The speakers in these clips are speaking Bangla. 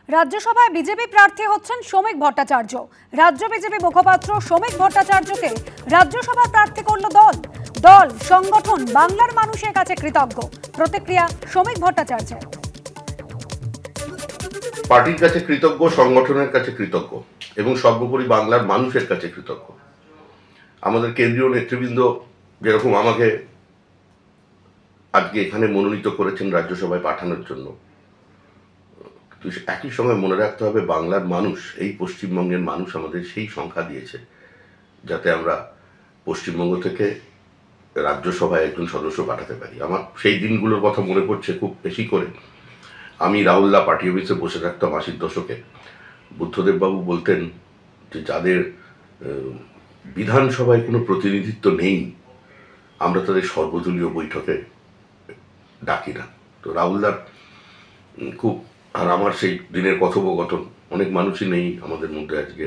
রাজ্যসভায় বিজেপি প্রার্থী হচ্ছেন শ্রমিক ভট্টাচার্য। রাজ্য বিজেপি মুখপাত্র শ্রমিক ভট্টাচার্যকে রাজ্যসভা প্রার্থী করল দল। দল সংগঠন বাংলার মানুষের কাছে কৃতজ্ঞ। প্রতিক্রিয়া শ্রমিক ভট্টাচার্য। পার্টির কাছে কৃতজ্ঞ, সংগঠনের কাছে কৃতজ্ঞ এবং সর্বোপরি বাংলার মানুষের কাছে কৃতজ্ঞ। আমাদের কেন্দ্রীয় নেতৃবৃন্দ যেরকম আমাকে আজকে এখানে মনোনীত করেছেন রাজ্যসভায় পাঠানোর জন্য, একই সময় মনে রাখতে হবে বাংলার মানুষ, এই পশ্চিমবঙ্গের মানুষ আমাদের সেই সংখ্যা দিয়েছে যাতে আমরা পশ্চিমবঙ্গ থেকে রাজ্যসভায় একজন সদস্য পাঠাতে পারি। আমার সেই দিনগুলোর কথা মনে পড়ছে খুব বেশি করে। আমি রাহুলদা পার্টি অফিসে বসে থাকতাম 80-র দশকে। বুদ্ধদেববাবু বলতেন যে যাদের বিধানসভায় কোনো প্রতিনিধিত্ব নেই আমরা তাদের সর্বদলীয় বৈঠকে ডাকি না। তো রাহুলদার খুব, আর আমার সেই দিনের কথোপকথন, অনেক মানুষই নেই আমাদের মধ্যে আজকে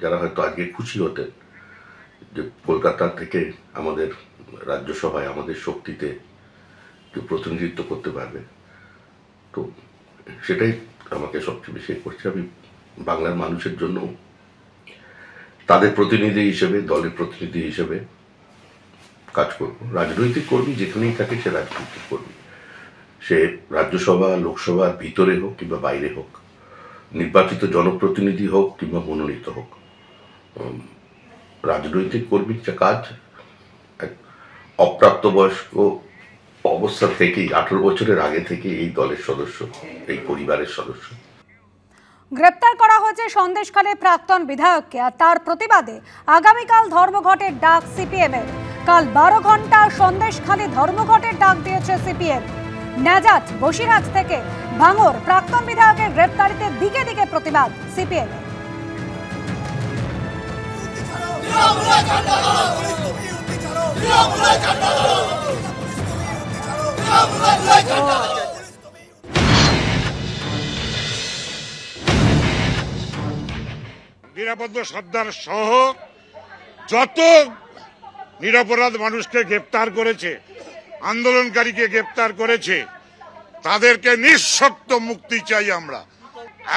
যারা হয়তো আজকে খুশি হতেন যে কলকাতা থেকে আমাদের রাজ্যসভায় আমাদের শক্তিতে কেউ প্রতিনিধিত্ব করতে পারবে। তো সেটাই আমাকে সবচেয়ে বেশি করছে। আমি বাংলার মানুষের জন্য তাদের প্রতিনিধি হিসেবে, দলের প্রতিনিধি হিসেবে কাজ করব। রাজনৈতিক কর্মী যেখানেই থাকে সে রাজনৈতিক কর্মী, সে রাজ্যসভা লোকসভার ভিতরে হোক কিংবা বাইরে হোক, নির্বাচিত জনপ্রতিনিধি হোক কিংবা মনোনীত হোক, রাজনৈতিক কর্মীর যে কাজ এক অপ্রাপ্তবয়স্ক অবস্থা থেকেই 18 বছরের আগে থেকে এই দলের সদস্য, এই পরিবারের সদস্য। গ্রেপ্তার করা হয়েছে সন্দেশখালীর প্রাক্তন বিধায়ককে, আর তার প্রতিবাদে আগামীকাল ধর্মঘটের ডাক সিপিএম এর। কাল 12 ঘন্টা সন্দেশখালী ধর্মঘটের ডাক দিয়েছে সিপিএম। নাজাত বসিরহাট থেকে ভাঙর প্রাক্তন বিধায়কের গ্রেপ্তারিতে দিকে দিকে প্রতিবাদ সিপিএম। নিরাপদ সর্দার সহ যত নিরপরাধ মানুষকে গ্রেপ্তার করেছে, আন্দোলনকারীকে গ্রেপ্তার করেছে, তাদেরকে নিঃশর্ত মুক্তি চাই আমরা।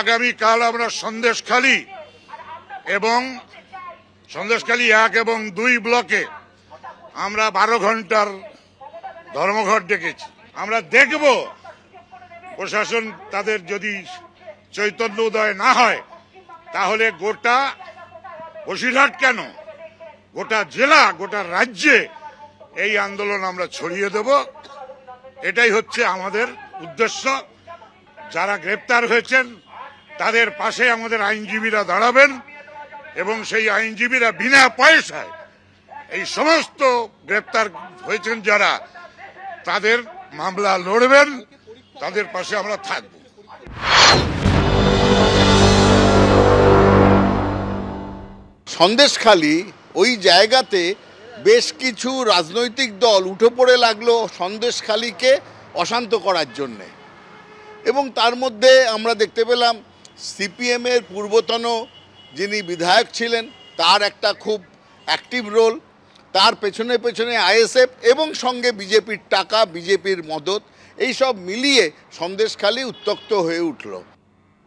আগামীকাল আমরা সন্দেশখালী 1 এবং 2 ব্লকে আমরা 12 ঘন্টার ধর্মঘট ডেকেছি। আমরা দেখব প্রশাসন তাদের যদি চৈতন্য উদয় না হয় তাহলে গোটা বসিরহাট কেন, গোটা জেলা, গোটা রাজ্যে এই আন্দোলন আমরা ছড়িয়ে দেব। এটাই হচ্ছে আমাদের উদ্দেশ্য। যারা গ্রেপ্তার হয়েছেন তাদের পাশে আমাদের আইনজীবীরা দাঁড়াবেন এবং সেই আইনজীবীরা বিনা পয়সায় এই সমস্ত গ্রেপ্তার হয়েছেন যারা, তাদের মামলা লড়বেন, তাদের পাশে আমরা থাকব। সন্দেশখালী ওই জায়গাতে বেশ কিছু রাজনৈতিক দল উঠে পড়ে লাগলো সন্দেশখালীকে অশান্ত করার জন্যে, এবং তার মধ্যে আমরা দেখতে পেলাম সিপিএমের পূর্বতন যিনি বিধায়ক ছিলেন তার একটা খুব অ্যাক্টিভ রোল, তার পেছনে পেছনে আইএসএফ এবং সঙ্গে বিজেপির টাকা, বিজেপির মদত, এই সব মিলিয়ে সন্দেশখালী উত্তপ্ত হয়ে উঠল।